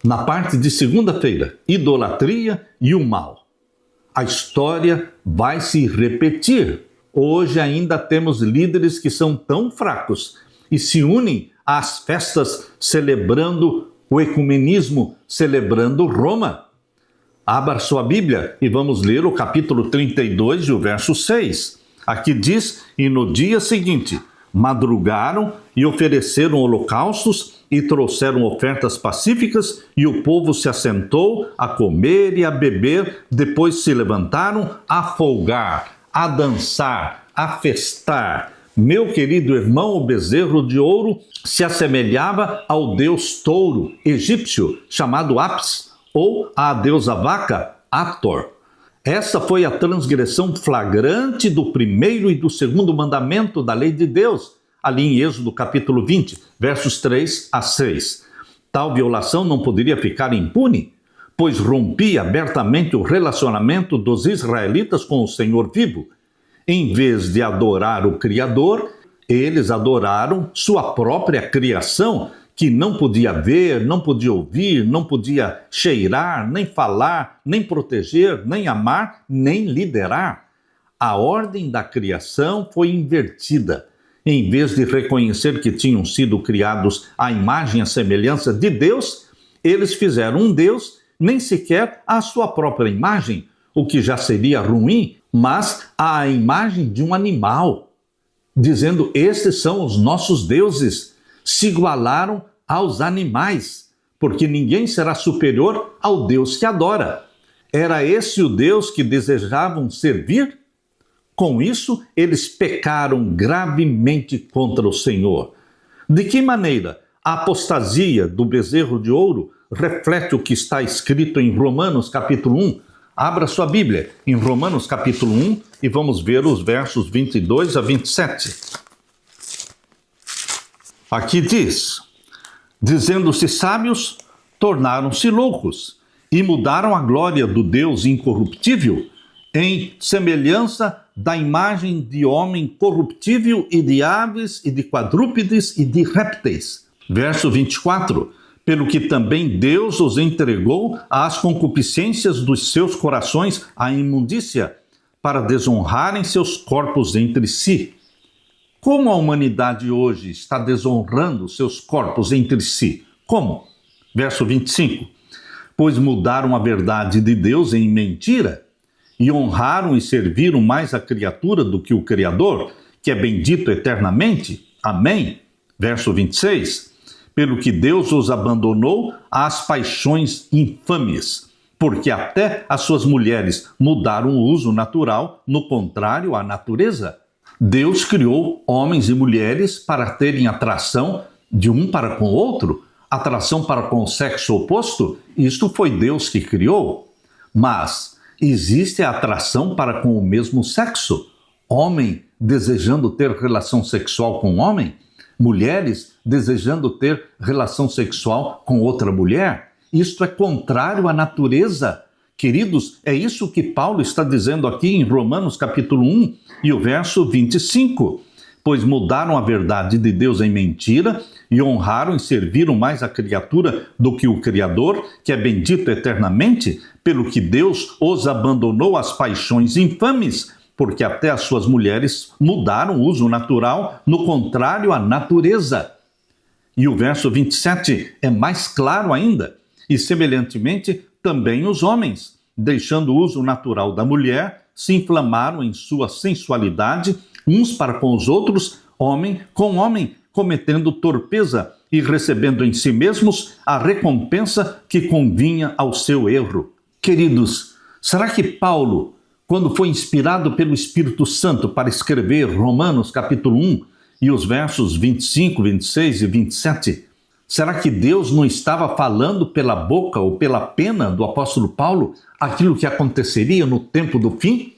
na parte de segunda-feira, idolatria e o mal. A história vai se repetir. Hoje ainda temos líderes que são tão fracos e se unem às festas celebrando o ecumenismo, celebrando Roma. Abra sua Bíblia e vamos ler o capítulo 32 e o verso 6. Aqui diz: e no dia seguinte madrugaram e ofereceram holocaustos e trouxeram ofertas pacíficas, e o povo se assentou a comer e a beber. Depois se levantaram a folgar, a dançar, a festar. Meu querido irmão, o bezerro de ouro se assemelhava ao deus touro egípcio, chamado Apis, ou à deusa vaca, Hathor. Essa foi a transgressão flagrante do primeiro e do segundo mandamento da lei de Deus, ali em Êxodo capítulo 20, versos 3 a 6. Tal violação não poderia ficar impune, pois rompia abertamente o relacionamento dos israelitas com o Senhor vivo. Em vez de adorar o Criador, eles adoraram sua própria criação, que não podia ver, não podia ouvir, não podia cheirar, nem falar, nem proteger, nem amar, nem liderar. A ordem da criação foi invertida. Em vez de reconhecer que tinham sido criados à imagem e à semelhança de Deus, eles fizeram um Deus nem sequer à sua própria imagem, o que já seria ruim, mas à imagem de um animal, dizendo: estes são os nossos deuses. Se igualaram aos animais, porque ninguém será superior ao Deus que adora. Era esse o Deus que desejavam servir? Com isso, eles pecaram gravemente contra o Senhor. De que maneira a apostasia do bezerro de ouro reflete o que está escrito em Romanos capítulo 1? Abra sua Bíblia em Romanos capítulo 1 e vamos ver os versos 22 a 27. Aqui diz: dizendo-se sábios, tornaram-se loucos e mudaram a glória do Deus incorruptível em semelhança da imagem de homem corruptível e de aves e de quadrúpedes e de répteis. Verso 24: pelo que também Deus os entregou às concupiscências dos seus corações, à imundícia, para desonrarem seus corpos entre si. Como a humanidade hoje está desonrando seus corpos entre si? Como? Verso 25. Pois mudaram a verdade de Deus em mentira e honraram e serviram mais a criatura do que o Criador, que é bendito eternamente. Amém. Verso 26. Pelo que Deus os abandonou às paixões infames, porque até as suas mulheres mudaram o uso natural, no contrário à natureza. Deus criou homens e mulheres para terem atração de um para com o outro, atração para com o sexo oposto. Isto foi Deus que criou. Mas existe a atração para com o mesmo sexo. Homem desejando ter relação sexual com homem, mulheres desejando ter relação sexual com outra mulher. Isto é contrário à natureza. Queridos, é isso que Paulo está dizendo aqui em Romanos capítulo 1 e o verso 25. Pois mudaram a verdade de Deus em mentira e honraram e serviram mais a criatura do que o Criador, que é bendito eternamente, pelo que Deus os abandonou às paixões infames, porque até as suas mulheres mudaram o uso natural, no contrário à natureza. E o verso 27 é mais claro ainda. E semelhantemente também os homens, deixando o uso natural da mulher, se inflamaram em sua sensualidade, uns para com os outros, homem com homem, cometendo torpeza e recebendo em si mesmos a recompensa que convinha ao seu erro. Queridos, será que Paulo, quando foi inspirado pelo Espírito Santo para escrever Romanos capítulo 1 e os versos 25, 26 e 27, será que Deus não estava falando pela boca ou pela pena do apóstolo Paulo aquilo que aconteceria no tempo do fim?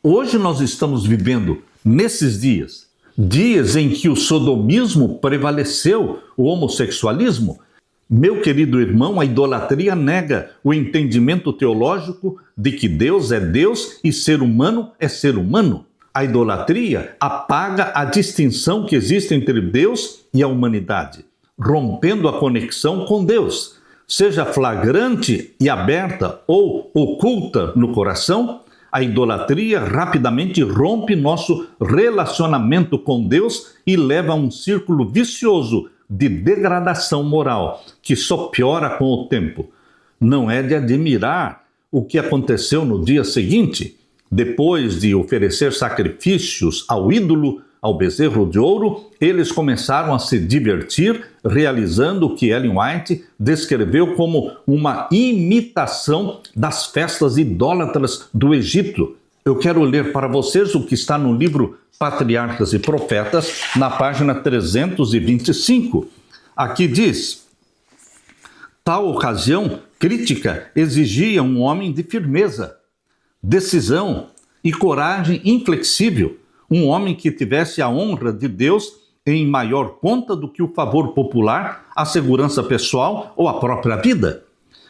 Hoje nós estamos vivendo, nesses dias em que o sodomismo prevaleceu, o homossexualismo. Meu querido irmão, a idolatria nega o entendimento teológico de que Deus é Deus e ser humano é ser humano. A idolatria apaga a distinção que existe entre Deus e a humanidade, rompendo a conexão com Deus. seja flagrante e aberta ou oculta no coração, a idolatria rapidamente rompe nosso relacionamento com Deus e leva a um círculo vicioso de degradação moral, que só piora com o tempo. Não é de admirar o que aconteceu no dia seguinte. Depois de oferecer sacrifícios ao ídolo, ao bezerro de ouro, eles começaram a se divertir, realizando o que Ellen White descreveu como uma imitação das festas idólatras do Egito. Eu quero ler para vocês o que está no livro Patriarcas e Profetas, na página 325. Aqui diz: tal ocasião crítica exigia um homem de firmeza, decisão e coragem inflexível, um homem que tivesse a honra de Deus em maior conta do que o favor popular, a segurança pessoal ou a própria vida.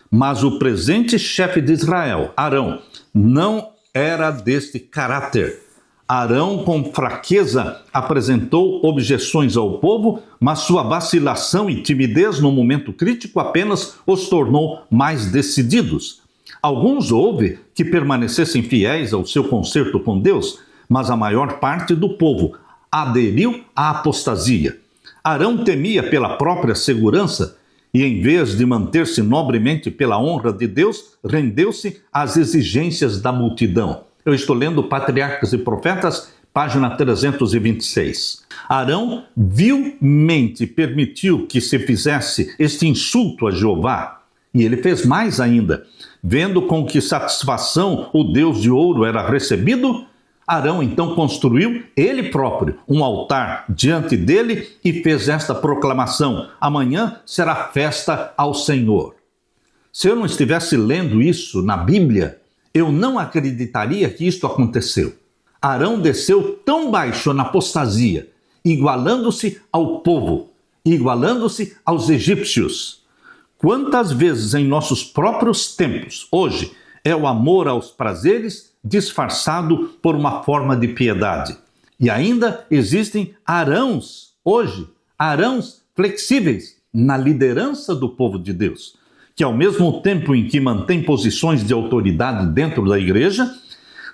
Mas o presente chefe de Israel, Arão, não era deste caráter. Arão, com fraqueza, apresentou objeções ao povo, mas sua vacilação e timidez no momento crítico apenas os tornou mais decididos. Alguns houve que permanecessem fiéis ao seu concerto com Deus, mas a maior parte do povo aderiu à apostasia. Arão temia pela própria segurança e, em vez de manter-se nobremente pela honra de Deus, rendeu-se às exigências da multidão. Eu estou lendo Patriarcas e Profetas, página 326. Arão vilmente permitiu que se fizesse este insulto a Jeová, e ele fez mais ainda. Vendo com que satisfação o Deus de ouro era recebido, Arão então construiu ele próprio um altar diante dele e fez esta proclamação: amanhã será festa ao Senhor. Se eu não estivesse lendo isso na Bíblia, eu não acreditaria que isto aconteceu. Arão desceu tão baixo na apostasia, igualando-se ao povo, igualando-se aos egípcios. Quantas vezes em nossos próprios tempos, hoje, é o amor aos prazeres disfarçado por uma forma de piedade. E ainda existem arãos, hoje, arãos flexíveis na liderança do povo de Deus, que ao mesmo tempo em que mantém posições de autoridade dentro da igreja,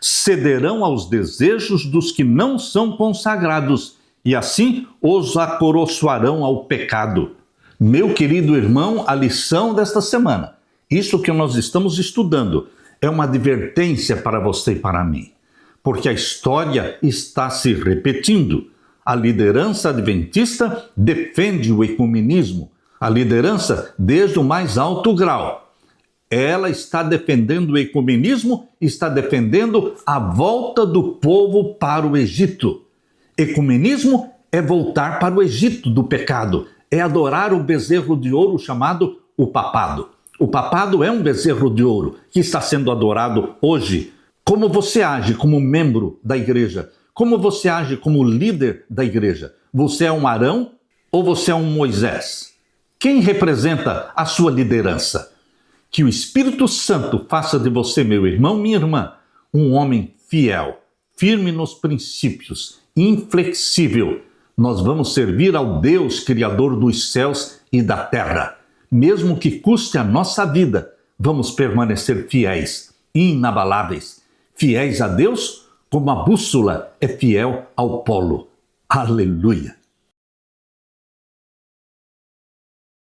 cederão aos desejos dos que não são consagrados e assim os acoroçoarão ao pecado. Meu querido irmão, a lição desta semana, isso que nós estamos estudando, é uma advertência para você e para mim, porque a história está se repetindo. A liderança adventista defende o ecumenismo, a liderança desde o mais alto grau. Ela está defendendo o ecumenismo, está defendendo a volta do povo para o Egito. Ecumenismo é voltar para o Egito do pecado, é adorar o bezerro de ouro chamado o papado. O papado é um bezerro de ouro que está sendo adorado hoje. Como você age como membro da igreja? Como você age como líder da igreja? Você é um Arão ou você é um Moisés? Quem representa a sua liderança? Que o Espírito Santo faça de você, meu irmão, minha irmã, um homem fiel, firme nos princípios, inflexível. Nós vamos servir ao Deus Criador dos céus e da terra. Mesmo que custe a nossa vida, vamos permanecer fiéis, inabaláveis. Fiéis a Deus, como a bússola é fiel ao polo. Aleluia!